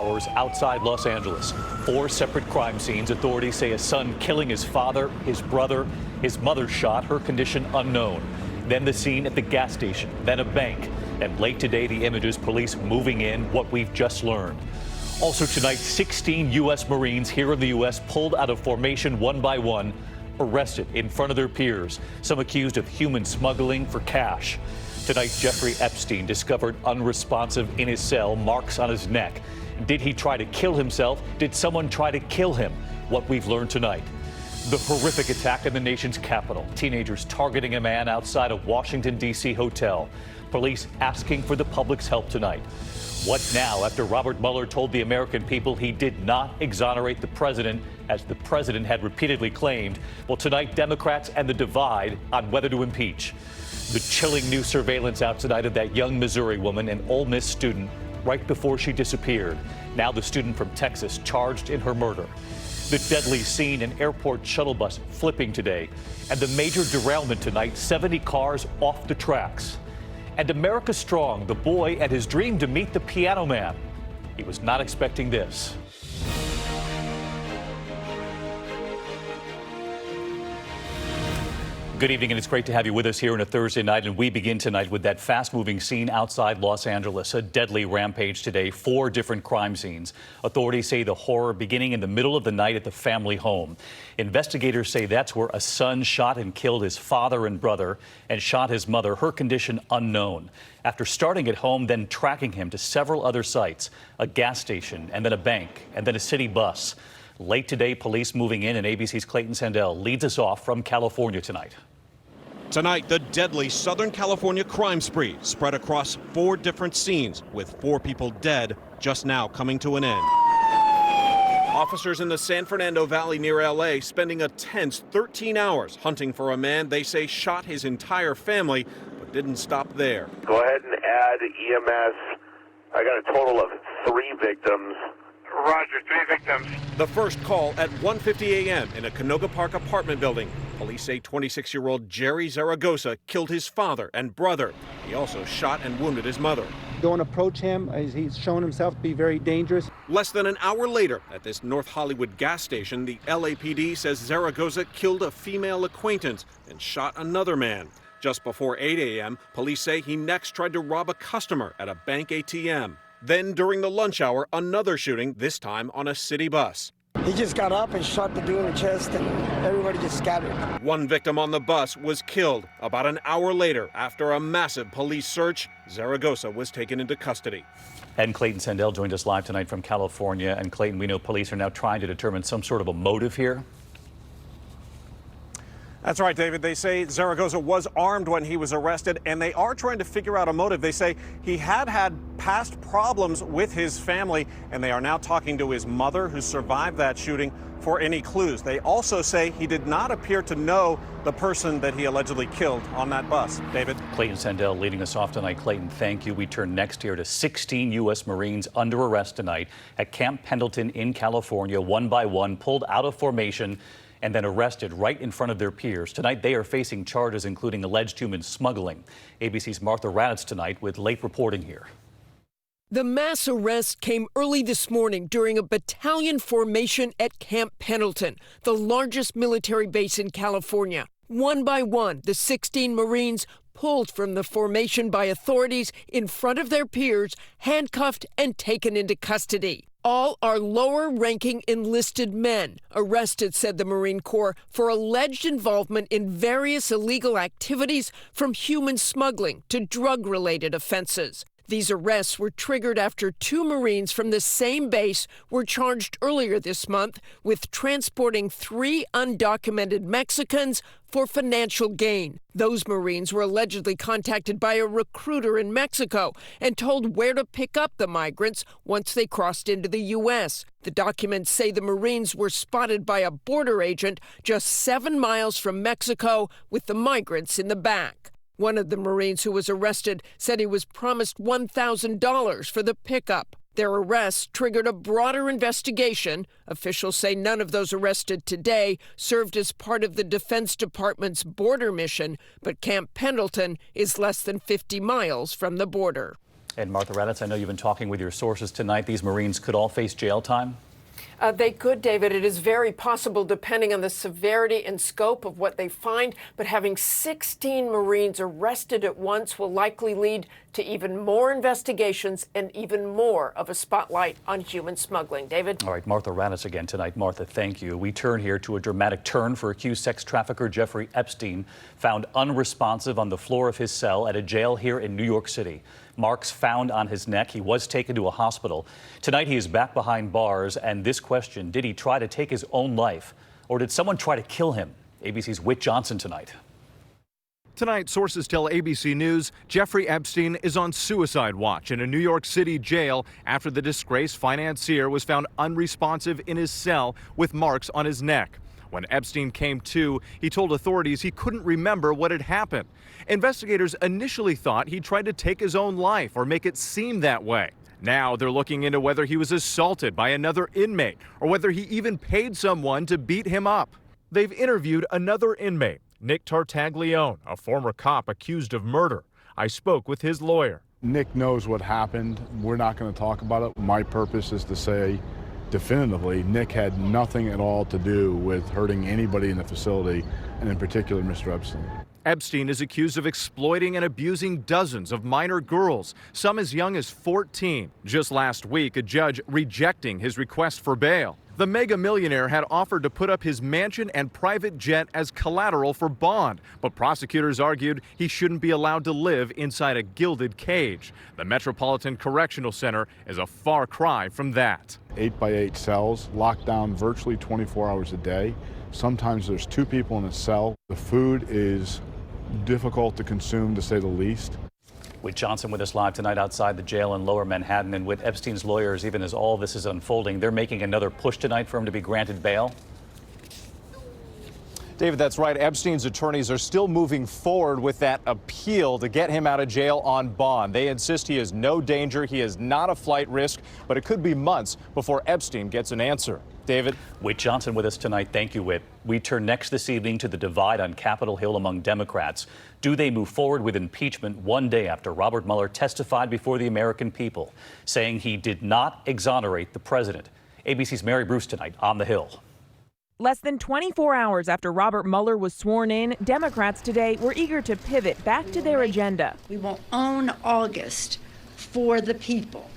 Hours outside Los Angeles. 4 separate crime scenes. Authorities say a son killing his father, his brother, his mother shot, her condition unknown. Then the scene at the gas station, then a bank. And late today, the images, police moving in, what we've just learned. Also tonight, 16 U.S. Marines here in the U.S. pulled out of formation one by one, arrested in front of their peers, some accused of human smuggling for cash. Tonight, Jeffrey Epstein discovered unresponsive in his cell, marks on his neck. Did he try to kill himself? Did someone try to kill him? What we've learned tonight. The horrific attack in the nation's capital. Teenagers targeting a man outside a Washington, D.C. hotel. Police asking for the public's help tonight. What now after Robert Mueller told the American people he did not exonerate the president, as the president had repeatedly claimed? Well, tonight, Democrats and the divide on whether to impeach. The chilling new surveillance out tonight of that young Missouri woman, an Ole Miss student, right before she disappeared. Now the student from Texas charged in her murder. The deadly scene, an airport shuttle bus flipping today. And the major derailment tonight, 70 cars off the tracks. And America Strong, the boy and his dream to meet the piano man. He was not expecting this. Good evening, and it's great to have you with us here on a Thursday night. And we begin tonight with that fast-moving scene outside Los Angeles, a deadly rampage today, 4 different crime scenes. Authorities say the horror beginning in the middle of the night at the family home. Investigators say that's where a son shot and killed his father and brother and shot his mother, her condition unknown. After starting at home, then tracking him to several other sites, a gas station, and then a bank, and then a city bus. Late today, police moving in, and ABC's Clayton Sandell leads us off from California tonight. Tonight, the deadly Southern California crime spree spread across 4 different scenes, with 4 people dead, just now coming to an end. Officers in the San Fernando Valley near L.A. spending a tense 13 hours hunting for a man they say shot his entire family, but didn't stop there. Go ahead and add EMS. I got a total of 3 victims. Roger, 3 victims. The first call at 1:50 a.m. in a Canoga Park apartment building. Police say 26-year-old Jerry Zaragoza killed his father and brother. He also shot and wounded his mother. Don't approach him, as he's shown himself to be very dangerous. Less than an hour later, at this North Hollywood gas station, the LAPD says Zaragoza killed a female acquaintance and shot another man. Just before 8 a.m., police say he next tried to rob a customer at a bank ATM. Then, during the lunch hour, another shooting, this time on a city bus. He just got up and shot the dude in the chest, and everybody just scattered. One victim on the bus was killed. About an hour later, after a massive police search, Zaragoza was taken into custody. And Clayton Sandell joined us live tonight from California. And Clayton, we know police are now trying to determine some sort of a motive here. That's right, David. They say Zaragoza was armed when he was arrested, and they are trying to figure out a motive. They say he had past problems with his family, and they are now talking to his mother, who survived that shooting, for any clues. They also say he did not appear to know the person that he allegedly killed on that bus. David? Clayton Sandell leading us off tonight. Clayton, thank you. We turn next here to 16 U.S. Marines under arrest tonight at Camp Pendleton in California, one by one, pulled out of formation and then arrested right in front of their peers. Tonight, they are facing charges including alleged human smuggling. ABC's Martha Raddatz tonight with late reporting here. The mass arrest came early this morning during a battalion formation at Camp Pendleton, the largest military base in California. One by one, the 16 Marines pulled from the formation by authorities in front of their peers, handcuffed and taken into custody. All are lower-ranking enlisted men arrested, said the Marine Corps, for alleged involvement in various illegal activities from human smuggling to drug-related offenses. These arrests were triggered after 2 Marines from the same base were charged earlier this month with transporting 3 undocumented Mexicans for financial gain. Those Marines were allegedly contacted by a recruiter in Mexico and told where to pick up the migrants once they crossed into the U.S. The documents say the Marines were spotted by a border agent just 7 miles from Mexico with the migrants in the back. One of the Marines who was arrested said he was promised $1,000 for the pickup. Their arrests triggered a broader investigation. Officials say none of those arrested today served as part of the Defense Department's border mission, but Camp Pendleton is less than 50 miles from the border. And Martha Raddatz, I know you've been talking with your sources tonight. These Marines could all face jail time. They could, David. It is very possible, depending on the severity and scope of what they find. But having 16 Marines arrested at once will likely lead to even more investigations and even more of a spotlight on human smuggling. David? All right, Martha Raddatz again tonight. Martha, thank you. We turn here to a dramatic turn for accused sex trafficker Jeffrey Epstein, found unresponsive on the floor of his cell at a jail here in New York City. Marks found on his neck. He was taken to a hospital. Tonight he is back behind bars, and this question, did he try to take his own life, or did someone try to kill him? ABC's Whit Johnson tonight. Tonight, sources tell ABC News Jeffrey Epstein is on suicide watch in a New York City jail after the disgraced financier was found unresponsive in his cell with marks on his neck. When Epstein came to, he told authorities he couldn't remember what had happened. Investigators initially thought he tried to take his own life or make it seem that way. Now they're looking into whether he was assaulted by another inmate or whether he even paid someone to beat him up. They've interviewed another inmate, Nick Tartaglione, a former cop accused of murder. I spoke with his lawyer. Nick knows what happened. We're not going to talk about it. My purpose is to say definitively Nick had nothing at all to do with hurting anybody in the facility, and in particular Mr. Epstein. Epstein is accused of exploiting and abusing dozens of minor girls, some as young as 14. Just last week, a judge rejecting his request for bail. The mega millionaire had offered to put up his mansion and private jet as collateral for bond, but prosecutors argued he shouldn't be allowed to live inside a gilded cage. The Metropolitan Correctional Center is a far cry from that. 8x8 cells, locked down virtually 24 hours a day. Sometimes there's 2 people in a cell. The food is difficult to consume, to say the least. Whit Johnson with us live tonight outside the jail in Lower Manhattan. And with Epstein's lawyers, even as all this is unfolding, they're making another push tonight for him to be granted bail. David, that's right. Epstein's attorneys are still moving forward with that appeal to get him out of jail on bond. They insist he is no danger. He is not a flight risk, but it could be months before Epstein gets an answer. David? Whit Johnson with us tonight. Thank you, Whit. We turn next this evening to the divide on Capitol Hill among Democrats. Do they move forward with impeachment one day after Robert Mueller testified before the American people, saying he did not exonerate the president? ABC's Mary Bruce tonight on the Hill. Less than 24 hours after Robert Mueller was sworn in, Democrats today were eager to pivot back to their agenda. We will own August for the people.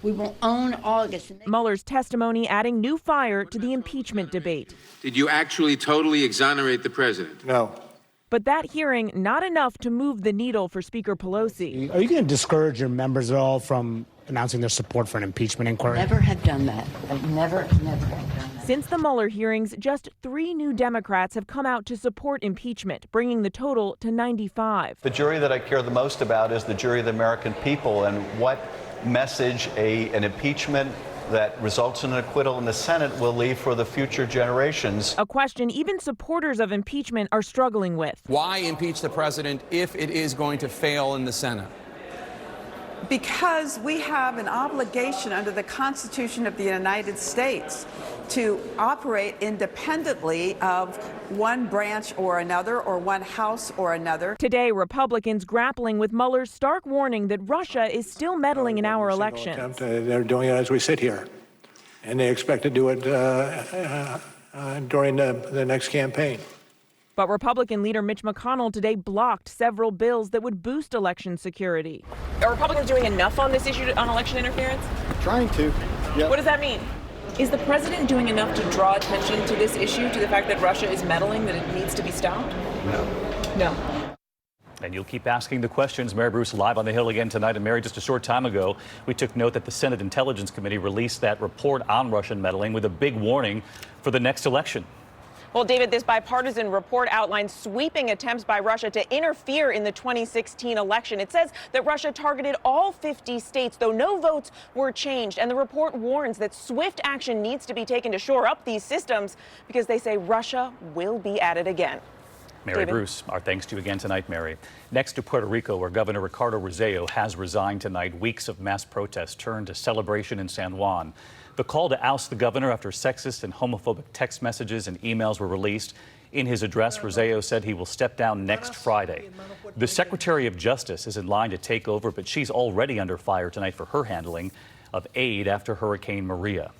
We will own August. Mueller's testimony adding new fire to the impeachment debate. Did you actually totally exonerate the president? No. But that hearing not enough to move the needle for Speaker Pelosi. Are you going to discourage your members at all from announcing their support for an impeachment inquiry? Never have done that. I've never have done that. Since the Mueller hearings, just 3 new Democrats have come out to support impeachment, bringing the total to 95. The jury that I care the most about is the jury of the American people, and what message an impeachment that results in an acquittal in the Senate will leave for the future generations. A question even supporters of impeachment are struggling with. Why impeach the president if it is going to fail in the Senate? Because we have an obligation under the Constitution of the United States to operate independently of one branch or another, or one house or another. Today, Republicans grappling with Mueller's stark warning that Russia is still meddling in our elections. They're doing it as we sit here, and they expect to do it during the next campaign. But Republican leader Mitch McConnell today blocked several bills that would boost election security. Are Republicans doing enough on this issue on election interference? Trying to. Yep. What does that mean? Is the president doing enough to draw attention to this issue, to the fact that Russia is meddling, that it needs to be stopped? No. And you'll keep asking the questions. Mary Bruce live on the Hill again tonight. And Mary, just a short time ago, we took note that the Senate Intelligence Committee released that report on Russian meddling with a big warning for the next election. Well, David, this bipartisan report outlines sweeping attempts by Russia to interfere in the 2016 election. It says that Russia targeted all 50 states, though no votes were changed. And the report warns that swift action needs to be taken to shore up these systems, because they say Russia will be at it again. Mary David. Bruce, our thanks to you again tonight, Mary. Next to Puerto Rico, where Governor Ricardo Rossello has resigned tonight. Weeks of mass protests turned to celebration in San Juan. The call to oust the governor after sexist and homophobic text messages and emails were released In his address, Roseo said he will step down next Friday. The Secretary of Justice is in line to take over, but she's already under fire tonight for her handling of aid after Hurricane Maria.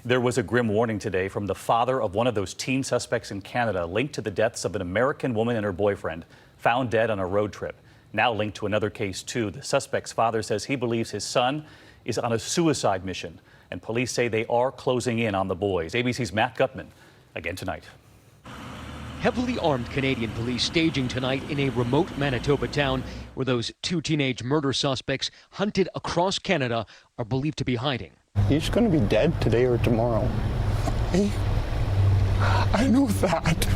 There was a grim warning today from the father of one of those teen suspects in Canada linked to the deaths of an American woman and her boyfriend found dead on a road trip. Now linked to another case, too. The suspect's father says he believes his son is on a suicide mission, and police say they are closing in on the boys. ABC's Matt Gutman again tonight. Heavily armed Canadian police staging tonight in a remote Manitoba town where those two teenage murder suspects hunted across Canada are believed to be hiding. He's going to be dead today or tomorrow. I know that.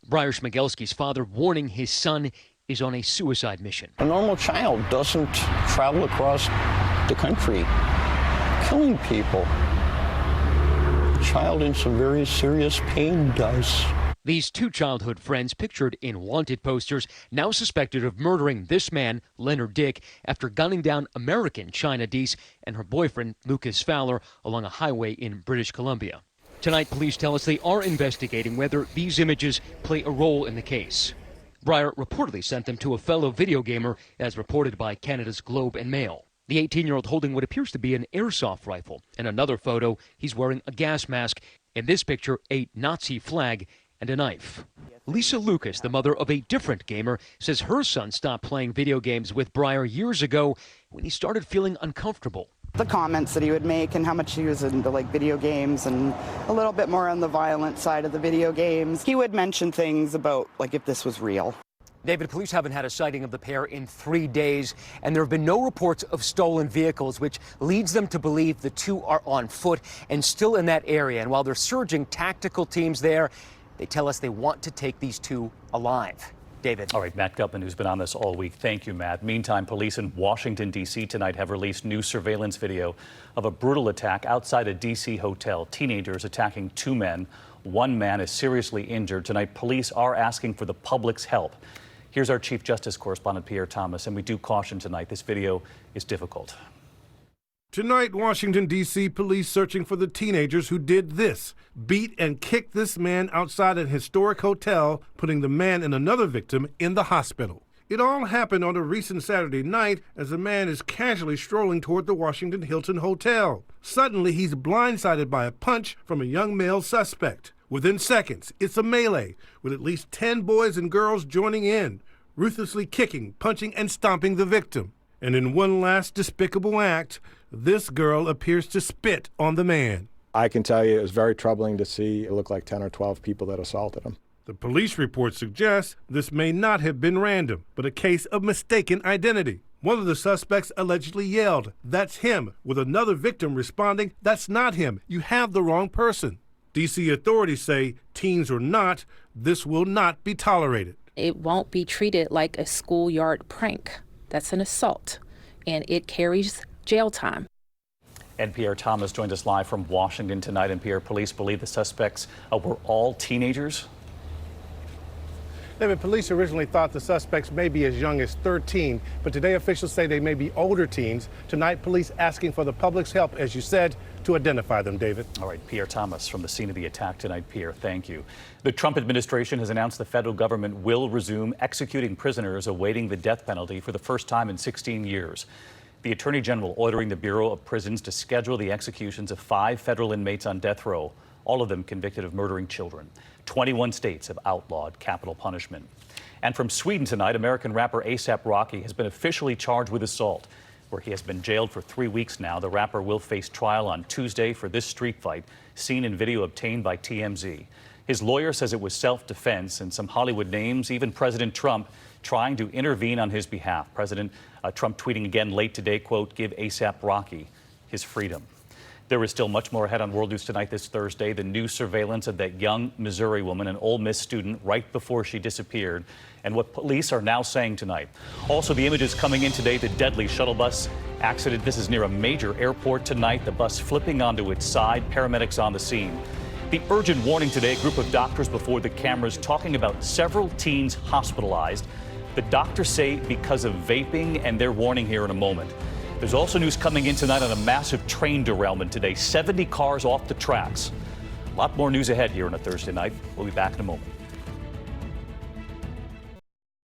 Briar Schmigelski's father warning his son is on a suicide mission. A normal child doesn't travel across the country killing people. A child in some very serious pain does. These two childhood friends pictured in wanted posters now suspected of murdering this man, Leonard Dick, after gunning down American China Deese and her boyfriend, Lucas Fowler, along a highway in British Columbia. Tonight, police tell us they are investigating whether these images play a role in the case. Briar reportedly sent them to a fellow video gamer, as reported by Canada's Globe and Mail. The 18-year-old holding what appears to be an airsoft rifle. In another photo, he's wearing a gas mask. In this picture, a Nazi flag and a knife. Lisa Lucas, the mother of a different gamer, says her son stopped playing video games with Briar years ago when he started feeling uncomfortable. The comments that he would make and how much he was into video games and a little bit more on the violent side of the video games. He would mention things about if this was real. David, police haven't had a sighting of the pair in 3 days, and there have been no reports of stolen vehicles, which leads them to believe the two are on foot and still in that area. And while they're surging tactical teams there, they tell us they want to take these two alive. David. All right, Matt Gutman, who's been on this all week. Thank you, Matt. Meantime, police in Washington, D.C. tonight have released new surveillance video of a brutal attack outside a D.C. hotel. Teenagers attacking two men. One man is seriously injured. Tonight, police are asking for the public's help. Here's our Chief Justice correspondent, Pierre Thomas, and we do caution tonight, this video is difficult. Tonight, Washington, D.C. police searching for the teenagers who did this. Beat and kicked this man outside an historic hotel, putting the man and another victim in the hospital. It all happened on a recent Saturday night as a man is casually strolling toward the Washington Hilton Hotel. Suddenly, he's blindsided by a punch from a young male suspect. Within seconds, it's a melee, with at least 10 boys and girls joining in, ruthlessly kicking, punching, and stomping the victim. And in one last despicable act, this girl appears to spit on the man. I can tell you it was very troubling to see. It looked like 10 or 12 people that assaulted him. The police report suggests this may not have been random, but a case of mistaken identity. One of the suspects allegedly yelled, "That's him," with another victim responding, "That's not him. You have the wrong person." D.C. authorities say, teens or not, this will not be tolerated. It won't be treated like a schoolyard prank. That's an assault, and it carries jail time. And Pierre Thomas joined us live from Washington tonight. And Pierre, police believe the suspects were all teenagers. David, police originally thought the suspects may be as young as 13, but today officials say they may be older teens. Tonight, police asking for the public's help, as you said, to identify them, David. All right, Pierre Thomas from the scene of the attack tonight. Pierre, thank you. The Trump administration has announced the federal government will resume executing prisoners awaiting the death penalty for the first time in 16 years. The Attorney General ordering the Bureau of Prisons to schedule the executions of 5 federal inmates on death row, all of them convicted of murdering children. 21 states have outlawed capital punishment. And from Sweden tonight, American rapper A$AP Rocky has been officially charged with assault, where he has been jailed for 3 weeks now. The rapper will face trial on Tuesday for this street fight, seen in video obtained by TMZ. His lawyer says it was self-defense, and some Hollywood names, even President Trump, trying to intervene on his behalf. President Trump tweeting again late today, quote, "Give A$AP Rocky his freedom." There is still much more ahead on World News Tonight this Thursday. The new surveillance of that young Missouri woman, an Ole Miss student, right before she disappeared, and what police are now saying tonight. Also, the images coming in today, the deadly shuttle bus accident. This is near a major airport tonight. The bus flipping onto its side, paramedics on the scene. The urgent warning today, a group of doctors before the cameras talking about several teens hospitalized. The doctors say because of vaping, and they're warning here in a moment. There's also news coming in tonight on a massive train derailment today, 70 cars off the tracks. A lot more news ahead here on a Thursday night. We'll be back in a moment.